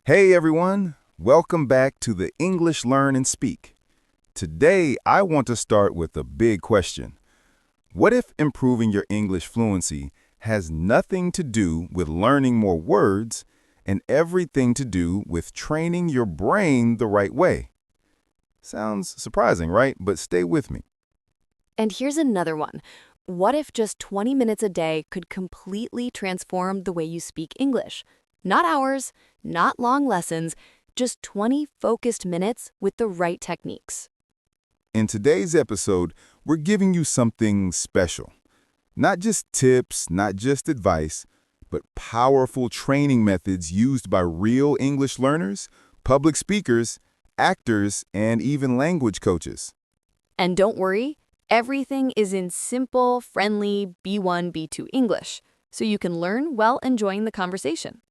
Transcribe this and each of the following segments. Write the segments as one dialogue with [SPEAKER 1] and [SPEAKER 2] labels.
[SPEAKER 1] Hey everyone, welcome back to the English Learn and Speak. Today, I want to start with a big question. What if improving your English fluency has nothing to do with learning more words and everything to do with training your brain the right way? Sounds surprising, right? But stay with me.
[SPEAKER 2] And here's another one. What if just 20 minutes a day could completely transform the way you speak English? Not hours, not long lessons, just 20 focused minutes with the right techniques.
[SPEAKER 1] In today's episode, we're giving you something special. Not just tips, not just advice, but powerful training methods used by real English learners, public speakers, actors, and even language coaches.
[SPEAKER 2] And don't worry, everything is in simple, friendly B1, B2 English, so you can learn while enjoying the conversation.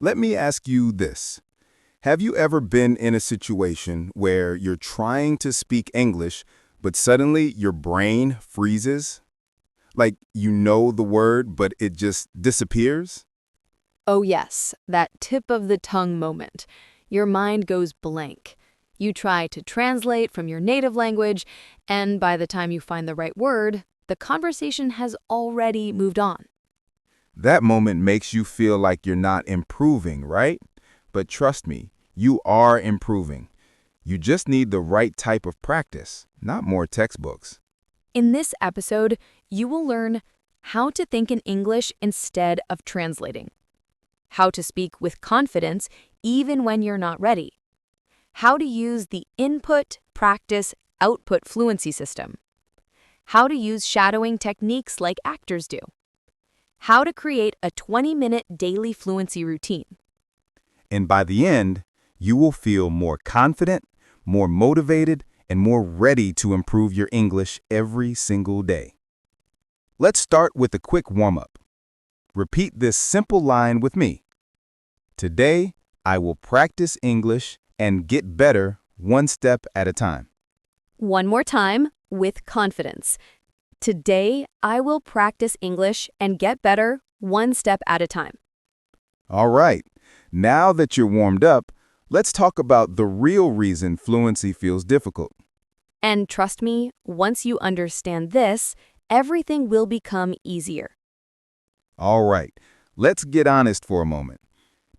[SPEAKER 1] Let me ask you this. Have you ever been in a situation where you're trying to speak English, but suddenly your brain freezes? Like you know the word, but it just disappears?
[SPEAKER 2] Oh yes, that tip of the tongue moment. Your mind goes blank. You try to translate from your native language, and by the time you find the right word, the conversation has already moved on.
[SPEAKER 1] That moment makes you feel like you're not improving, right? But trust me, you are improving. You just need the right type of practice, not more textbooks.
[SPEAKER 2] In this episode, you will learn how to think in English instead of translating, how to speak with confidence even when you're not ready, how to use the input, practice, output fluency system, how to use shadowing techniques like actors do, how to create a 20-minute daily fluency routine.
[SPEAKER 1] And by the end, you will feel more confident, more motivated, and more ready to improve your English every single day. Let's start with a quick warm-up. Repeat this simple line with me. Today, I will practice English and get better one step at a time.
[SPEAKER 2] One more time, with confidence. Today, I will practice English and get better one step at a time.
[SPEAKER 1] All right, now that you're warmed up, let's talk about the real reason fluency feels difficult.
[SPEAKER 2] And trust me, once you understand this, everything will become easier.
[SPEAKER 1] All right, let's get honest for a moment.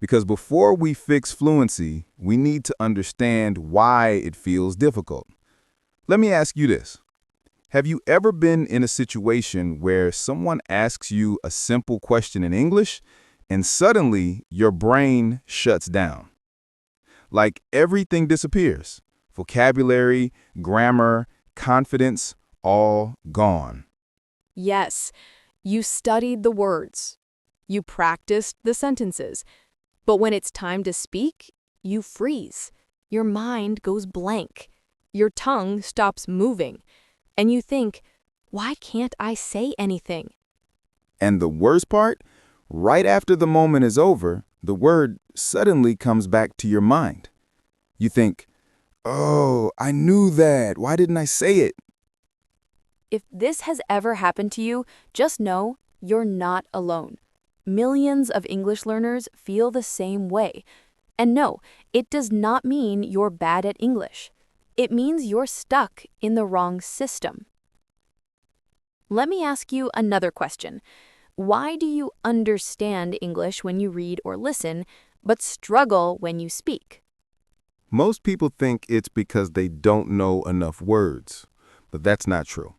[SPEAKER 1] Because before we fix fluency, we need to understand why it feels difficult. Let me ask you this. Have you ever been in a situation where someone asks you a simple question in English and suddenly your brain shuts down? Like everything disappears. Vocabulary, grammar, confidence, all gone.
[SPEAKER 2] Yes, you studied the words. You practiced the sentences. But when it's time to speak, you freeze. Your mind goes blank. Your tongue stops moving. And you think, why can't I say anything?
[SPEAKER 1] And the worst part, right after the moment is over, the word suddenly comes back to your mind. You think, oh, I knew that. Why didn't I say it?
[SPEAKER 2] If this has ever happened to you, just know you're not alone. Millions of English learners feel the same way. And no, it does not mean you're bad at English. It means you're stuck in the wrong system. Let me ask you another question. Why do you understand English when you read or listen, but struggle when you speak?
[SPEAKER 1] Most people think it's because they don't know enough words, but that's not true.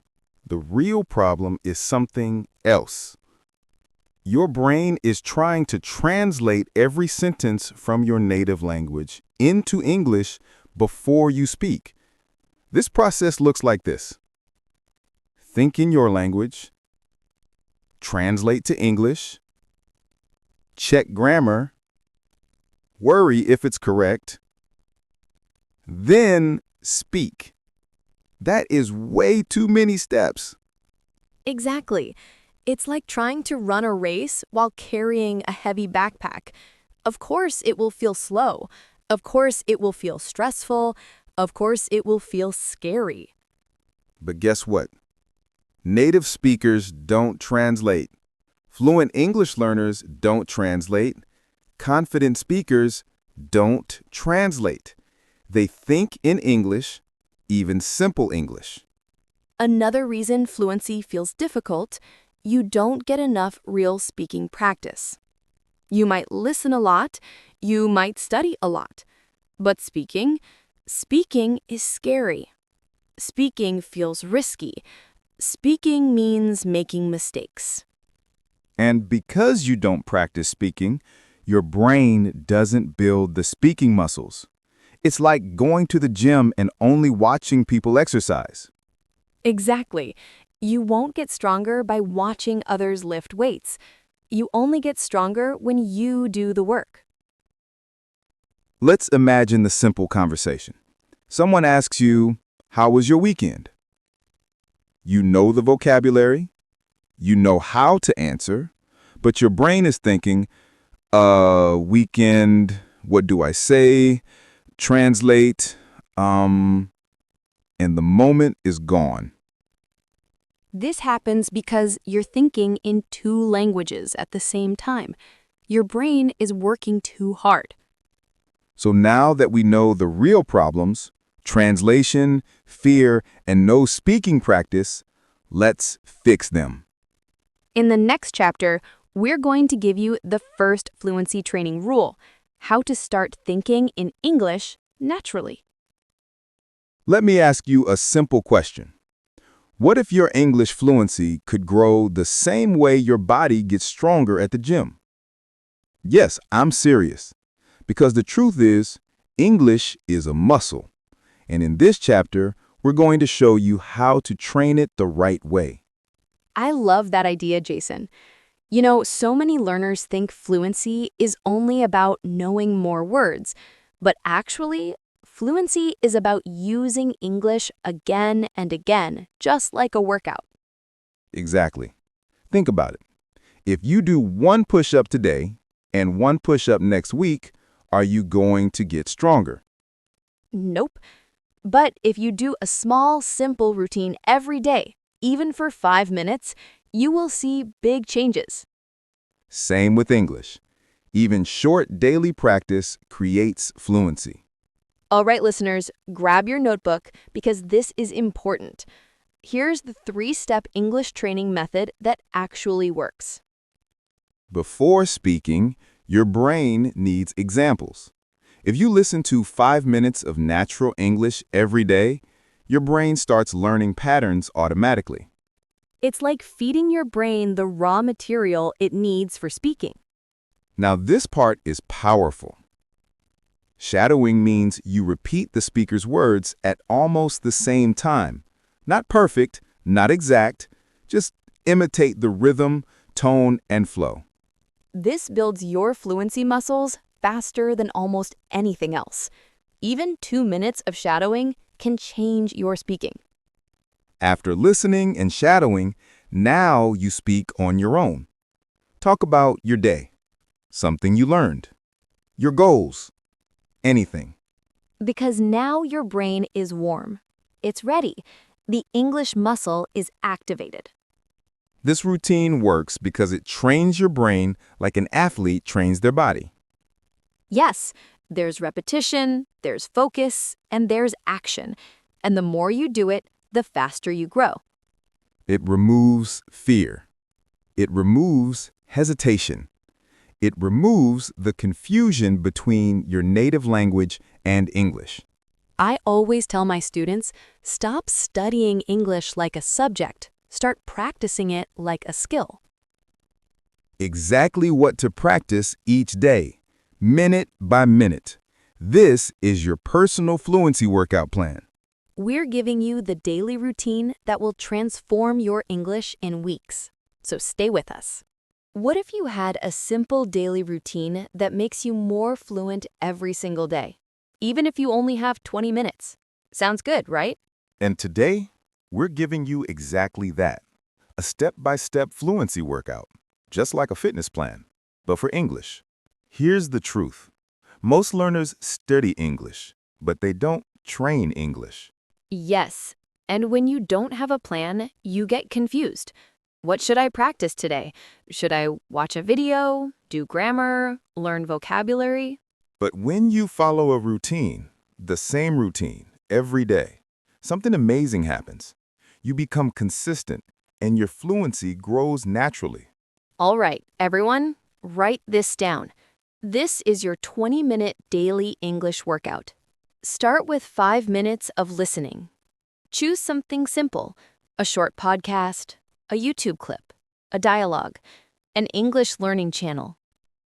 [SPEAKER 1] The real problem is something else. Your brain is trying to translate every sentence from your native language into English before you speak. This process looks like this. Think in your language, translate to English, check grammar, worry if it's correct, then speak. That is way too many steps.
[SPEAKER 2] Exactly. It's like trying to run a race while carrying a heavy backpack. Of course, it will feel slow. Of course, it will feel stressful. Of course, it will feel scary.
[SPEAKER 1] But guess what? Native speakers don't translate. Fluent English learners don't translate. Confident speakers don't translate. They think in English, even simple English.
[SPEAKER 2] Another reason fluency feels difficult, you don't get enough real speaking practice. You might listen a lot, you might study a lot, but speaking is scary. Speaking feels risky. Speaking means making mistakes.
[SPEAKER 1] And because you don't practice speaking, your brain doesn't build the speaking muscles. It's like going to the gym and only watching people exercise.
[SPEAKER 2] Exactly. You won't get stronger by watching others lift weights. You only get stronger when you do the work.
[SPEAKER 1] Let's imagine the simple conversation. Someone asks you, "How was your weekend?" You know the vocabulary, you know how to answer, but your brain is thinking, weekend, what do I say? Translate, and the moment is gone.
[SPEAKER 2] This happens because you're thinking in two languages at the same time. Your brain is working too hard.
[SPEAKER 1] So now that we know the real problems, translation, fear, and no speaking practice, let's fix them.
[SPEAKER 2] In the next chapter, we're going to give you the first fluency training rule, how to start thinking in English naturally.
[SPEAKER 1] Let me ask you a simple question. What if your English fluency could grow the same way your body gets stronger at the gym? Yes, I'm serious. Because the truth is, English is a muscle. And in this chapter, we're going to show you how to train it the right way.
[SPEAKER 2] I love that idea, Jason. You know, so many learners think fluency is only about knowing more words, but actually, fluency is about using English again and again, just like a workout.
[SPEAKER 1] Exactly. Think about it. If you do one push-up today and one push-up next week, are you going to get stronger?
[SPEAKER 2] Nope. But if you do a small, simple routine every day, even for 5 minutes, you will see big changes.
[SPEAKER 1] Same with English. Even short daily practice creates fluency.
[SPEAKER 2] All right, listeners, grab your notebook because this is important. Here's the 3-step English training method that actually works.
[SPEAKER 1] Before speaking, your brain needs examples. If you listen to 5 minutes of natural English every day, your brain starts learning patterns automatically.
[SPEAKER 2] It's like feeding your brain the raw material it needs for speaking.
[SPEAKER 1] Now, this part is powerful. Shadowing means you repeat the speaker's words at almost the same time. Not perfect, not exact, just imitate the rhythm, tone, and flow.
[SPEAKER 2] This builds your fluency muscles faster than almost anything else. Even 2 minutes of shadowing can change your speaking.
[SPEAKER 1] After listening and shadowing, now you speak on your own. Talk about your day, something you learned, your goals, anything.
[SPEAKER 2] Because now your brain is warm. It's ready. The English muscle is activated.
[SPEAKER 1] This routine works because it trains your brain like an athlete trains their body.
[SPEAKER 2] Yes, there's repetition, there's focus, and there's action. And the more you do it, the faster you grow.
[SPEAKER 1] It removes fear. It removes hesitation. It removes the confusion between your native language and English.
[SPEAKER 2] I always tell my students, stop studying English like a subject. Start practicing it like a skill.
[SPEAKER 1] Exactly what to practice each day, minute by minute. This is your personal fluency workout plan.
[SPEAKER 2] We're giving you the daily routine that will transform your English in weeks. So stay with us. What if you had a simple daily routine that makes you more fluent every single day, even if you only have 20 minutes? Sounds good, right?
[SPEAKER 1] And today, we're giving you exactly that. A step-by-step fluency workout, just like a fitness plan, but for English. Here's the truth. Most learners study English, but they don't train English.
[SPEAKER 2] Yes. And when you don't have a plan, you get confused. What should I practice today? Should I watch a video, do grammar, learn vocabulary?
[SPEAKER 1] But when you follow a routine, the same routine, every day, something amazing happens. You become consistent, and your fluency grows naturally.
[SPEAKER 2] All right, everyone, write this down. This is your 20-minute daily English workout. Start with 5 minutes of listening. Choose something simple, a short podcast, a YouTube clip, a dialogue, an English learning channel.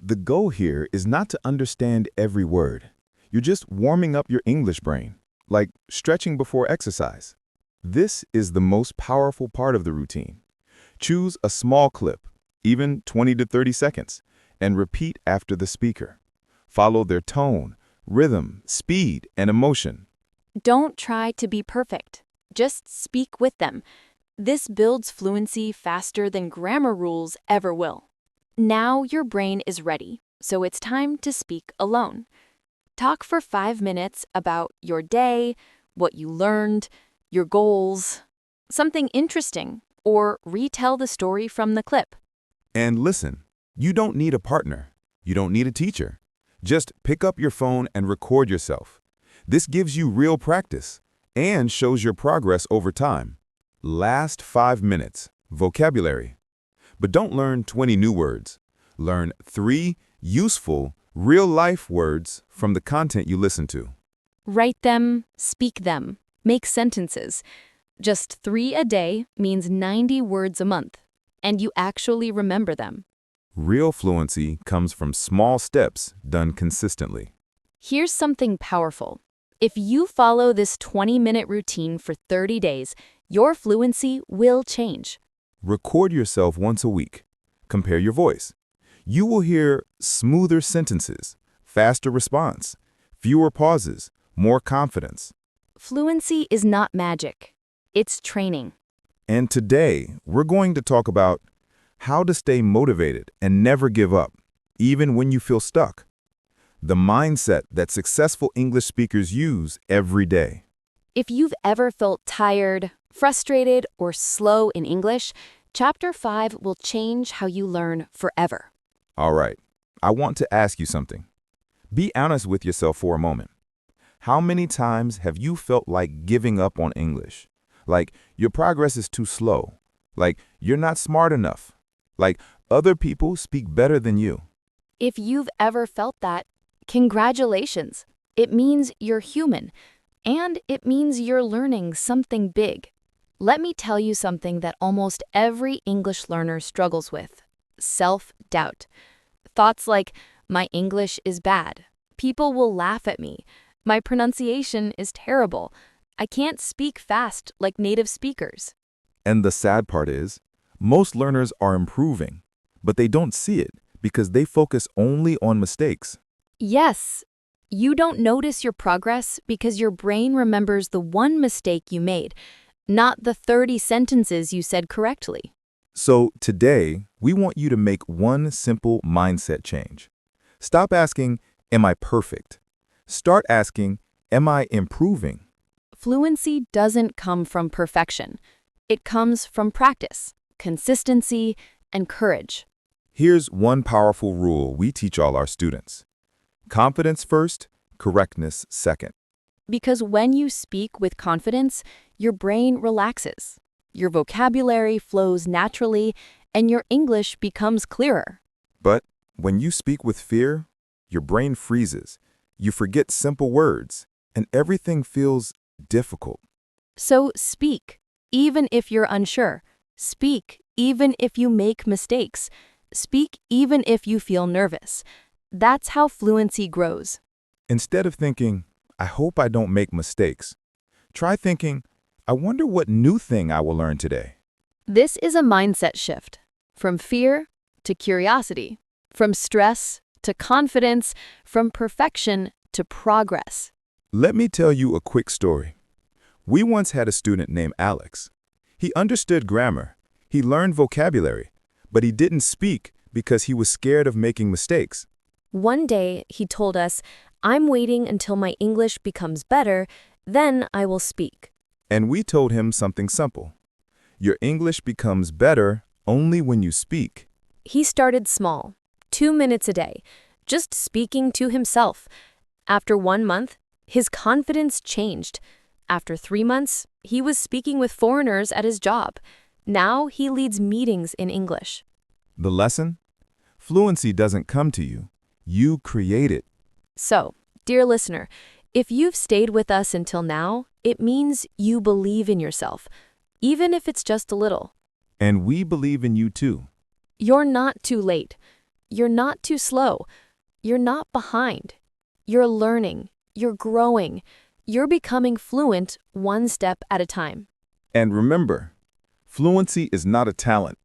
[SPEAKER 1] The goal here is not to understand every word. You're just warming up your English brain, like stretching before exercise. This is the most powerful part of the routine. Choose a small clip, even 20 to 30 seconds, and repeat after the speaker. Follow their tone, rhythm, speed, and emotion.
[SPEAKER 2] Don't try to be perfect. Just speak with them. This builds fluency faster than grammar rules ever will. Now your brain is ready, so it's time to speak alone. Talk for 5 minutes about your day, what you learned, your goals, something interesting, or retell the story from the clip.
[SPEAKER 1] And listen, you don't need a partner. You don't need a teacher. Just pick up your phone and record yourself. This gives you real practice and shows your progress over time. Last 5 minutes, vocabulary. But don't learn 20 new words. Learn 3 useful, real-life words from the content you listen to.
[SPEAKER 2] Write them, speak them, make sentences. Just 3 a day means 90 words a month, and you actually remember them.
[SPEAKER 1] Real fluency comes from small steps done consistently.
[SPEAKER 2] Here's something powerful. If you follow this 20-minute routine for 30 days, your fluency will change.
[SPEAKER 1] Record yourself once a week. Compare your voice. You will hear smoother sentences, faster response, fewer pauses, more confidence.
[SPEAKER 2] Fluency is not magic. It's training.
[SPEAKER 1] And today, we're going to talk about how to stay motivated and never give up, even when you feel stuck. The mindset that successful English speakers use every day.
[SPEAKER 2] If you've ever felt tired, frustrated, or slow in English, Chapter 5 will change how you learn forever.
[SPEAKER 1] All right, I want to ask you something. Be honest with yourself for a moment. How many times have you felt like giving up on English? Like your progress is too slow? Like you're not smart enough? Like other people speak better than you?
[SPEAKER 2] If you've ever felt that, congratulations. It means you're human, and it means you're learning something big. Let me tell you something that almost every English learner struggles with: self-doubt. Thoughts like, my English is bad, people will laugh at me, my pronunciation is terrible, I can't speak fast like native speakers.
[SPEAKER 1] And the sad part is, most learners are improving, but they don't see it because they focus only on mistakes.
[SPEAKER 2] Yes, you don't notice your progress because your brain remembers the one mistake you made, not the 30 sentences you said correctly.
[SPEAKER 1] So today, we want you to make one simple mindset change. Stop asking, am I perfect? Start asking, am I improving?
[SPEAKER 2] Fluency doesn't come from perfection. It comes from practice, consistency, and courage.
[SPEAKER 1] Here's one powerful rule we teach all our students. Confidence first, correctness second.
[SPEAKER 2] Because when you speak with confidence, your brain relaxes, your vocabulary flows naturally, and your English becomes clearer.
[SPEAKER 1] But when you speak with fear, your brain freezes. You forget simple words, and everything feels difficult.
[SPEAKER 2] So speak, even if you're unsure. Speak, even if you make mistakes. Speak, even if you feel nervous. That's how fluency grows.
[SPEAKER 1] Instead of thinking, I hope I don't make mistakes, try thinking, I wonder what new thing I will learn today.
[SPEAKER 2] This is a mindset shift, from fear to curiosity, from stress to confidence, from perfection to progress.
[SPEAKER 1] Let me tell you a quick story. We once had a student named Alex. He understood grammar, he learned vocabulary, but he didn't speak because he was scared of making mistakes.
[SPEAKER 2] One day, he told us, I'm waiting until my English becomes better, then I will speak.
[SPEAKER 1] And we told him something simple. Your English becomes better only when you speak.
[SPEAKER 2] He started small, 2 minutes a day. just speaking to himself. After 1 month, his confidence changed. After 3 months, he was speaking with foreigners at his job. Now he leads meetings in English.
[SPEAKER 3] The lesson? Fluency doesn't come to you. You create it.
[SPEAKER 2] So, dear listener, if you've stayed with us until now, it means you believe in yourself, even if it's just a little.
[SPEAKER 3] And we believe in you too.
[SPEAKER 2] You're not too late. You're not too slow. You're not behind. You're learning. You're growing. You're becoming fluent one step at a time.
[SPEAKER 3] And remember, fluency is not a talent.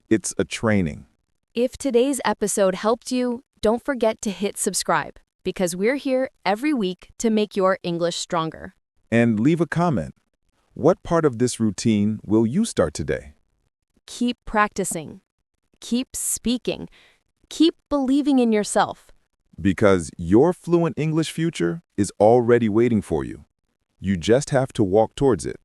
[SPEAKER 3] It's a training.
[SPEAKER 2] If today's episode helped you, don't forget to hit subscribe, because we're here every week to make your English stronger.
[SPEAKER 3] And leave a comment. What part of this routine will you start today?
[SPEAKER 2] Keep practicing. Keep speaking. Keep believing in yourself.
[SPEAKER 3] Because your fluent English future is already waiting for you. You just have to walk towards it.